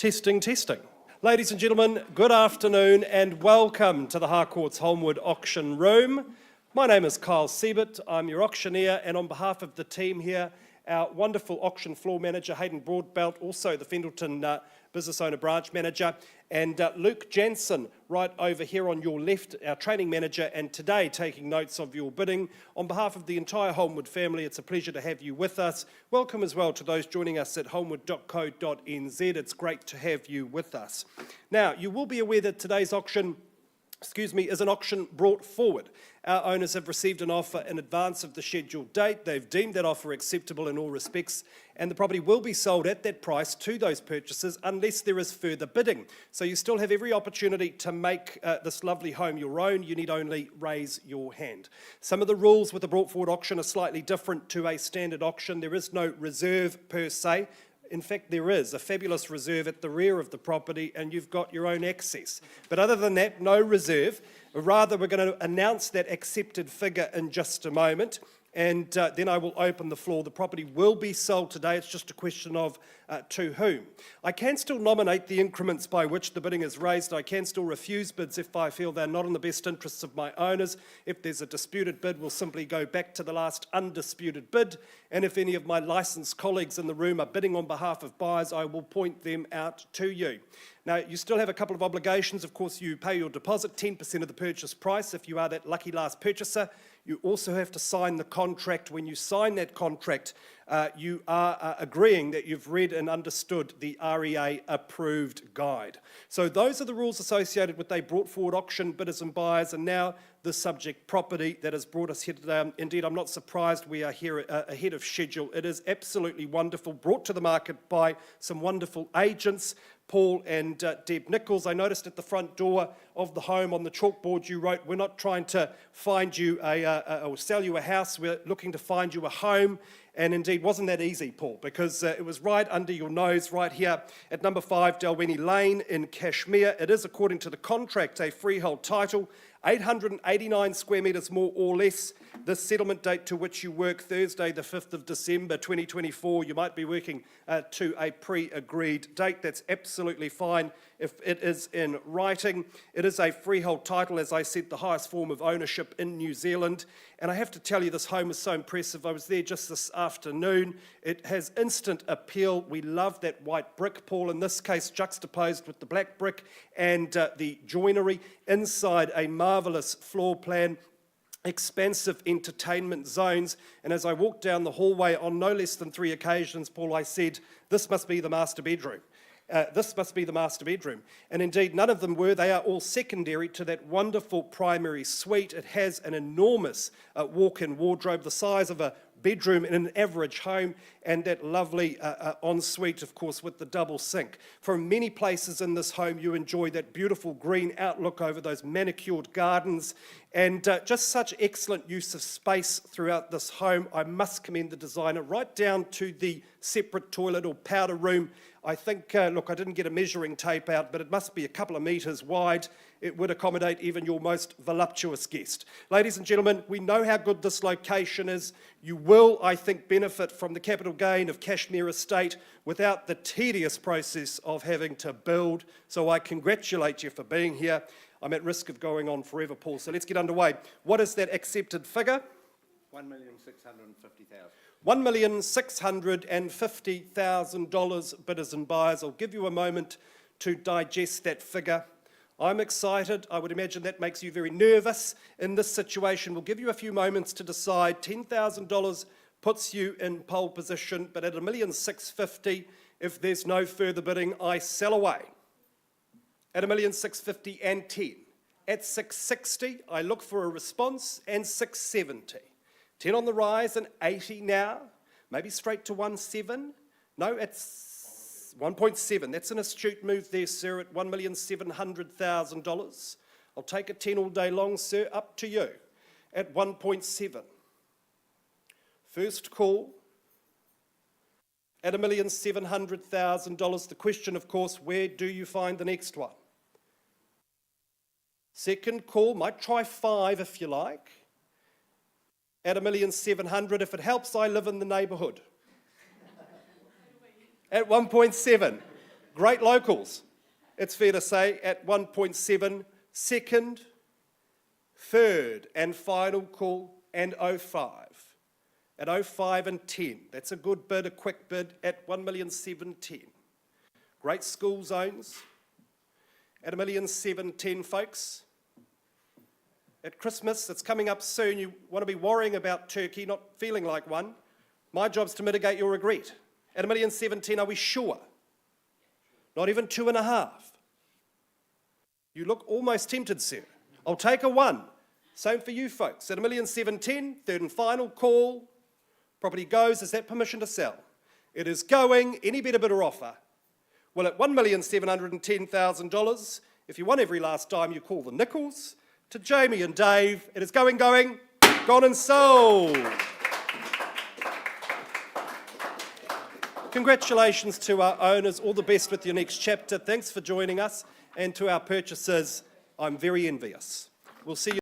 Testing, testing. Ladies and gentlemen, good afternoon and welcome to the Harcourt's Holmwood auction room. My name is Kyle Siebert, I'm your auctioneer, and on behalf of the team here, our wonderful auction floor manager, Hayden Broadbelt, also the Fendleton business owner branch manager, and Luke Jansen, right over here on your left, our training manager, and today taking notes of your bidding. On behalf of the entire Holmwood family, it's a pleasure to have you with us. Welcome as well to those joining us at holmwood.co.nz. It's great to have you with us. Now, you will be aware that today's auction is an auction brought forward. Our owners have received an offer in advance of the scheduled date. They've deemed that offer acceptable in all respects, and the property will be sold at that price to those purchasers unless there is further bidding. So you still have every opportunity to make this lovely home your own. You need only raise your hand. Some of the rules with the brought forward auction are slightly different to a standard auction. There is no reserve per se. In fact, there is a fabulous reserve at the rear of the property and you've got your own access. But other than that, no reserve. Rather, we're going to announce that accepted figure in just a moment, and then I will open the floor. The property will be sold today. It's just a question of to whom. I can still nominate the increments by which the bidding is raised. I can still refuse bids if I feel they're not in the best interests of my owners. If there's a disputed bid, we'll simply go back to the last undisputed bid. And if any of my licensed colleagues in the room are bidding on behalf of buyers, I will point them out to you. Now, you still have a couple of obligations. Of course, you pay your deposit, 10% of the purchase price if you are that lucky last purchaser. You also have to sign the contract. When you sign that contract, you are agreeing that you've read and understood the REA approved guide. So those are the rules associated with a brought forward auction, bidders and buyers, and now the subject property that has brought us here today. Indeed, I'm not surprised we are here ahead of schedule. It is absolutely wonderful, brought to the market by some wonderful agents, Paul and Deb Nichols. I noticed at the front door of the home on the chalkboard you wrote, we're not trying to find you or sell you a house, we're looking to find you a home. And indeed, wasn't that easy, Paul? Because it was right under your nose, right here at number 5 Dalwhinnie Lane in Cashmere. It is, according to the contract, a freehold title, 889 square metres more or less. The settlement date to which you work, Thursday the 5th of December 2024. You might be working to a pre-agreed date. That's absolutely fine if it is in writing. It is a freehold title, as I said, the highest form of ownership in New Zealand. And I have to tell you, this home is so impressive. I was there just this afternoon. It has instant appeal. We love that white brick, Paul, in this case juxtaposed with the black brick and the joinery. Inside, a marvellous floor plan, expansive entertainment zones, and as I walked down the hallway on no less than 3 occasions, Paul, I said, this must be the master bedroom. This must be the master bedroom. And indeed, none of them were. They are all secondary to that wonderful primary suite. It has an enormous walk-in wardrobe, the size of a bedroom in an average home, and that lovely ensuite, of course, with the double sink. From many places in this home, you enjoy that beautiful green outlook over those manicured gardens, and just such excellent use of space throughout this home. I must commend the designer, right down to the separate toilet or powder room. I think, look, I didn't get a measuring tape out, but it must be a couple of metres wide. It would accommodate even your most voluptuous guest. Ladies and gentlemen, we know how good this location is. You will, I think, benefit from the capital gain of Cashmere Estate without the tedious process of having to build. So I congratulate you for being here. I'm at risk of going on forever, Paul, so let's get underway. What is that accepted figure? $1,650,000. $1,650,000, bidders and buyers. I'll give you a moment to digest that figure. I'm excited. I would imagine that makes you very nervous in this situation. We'll give you a few moments to decide. $10,000 puts you in pole position, but at $1,650,000, if there's no further bidding, I sell away. At $1,650,000 and 10. At $660,000, I look for a response, and $670,000. 10 on the rise and 80 now, maybe straight to 1.7. No, it's 1.7. That's an astute move there, sir, at $1,700,000. I'll take a 10 all day long, sir, up to you at 1.7. First call at $1,700,000. The question, of course, where do you find the next one? Second call, might try 5 if you like. At $1,700,000, if it helps, I live in the neighbourhood. At 1.7. Great locals, it's fair to say, at 1.7, second, third and final call, and 05. At 05 and 10, that's a good bid, a quick bid at 1,710,000. Great school zones at 1,710,000, folks. At Christmas, it's coming up soon, you want to be worrying about turkey, not feeling like one. My job's to mitigate your regret. At 1,710,000, are we sure? Not even 2.5. You look almost tempted, sir. I'll take a 1. Same for you folks. At 1,710,000, third and final call. Property goes. Is that permission to sell? It is going. Any better bidder offer? Well, at $1,710,000, if you want every last dime, you call the nickels. To Jamie and Dave, it is going, gone and sold. Congratulations to our owners. All the best with your next chapter. Thanks for joining us. And to our purchasers, I'm very envious. We'll see you.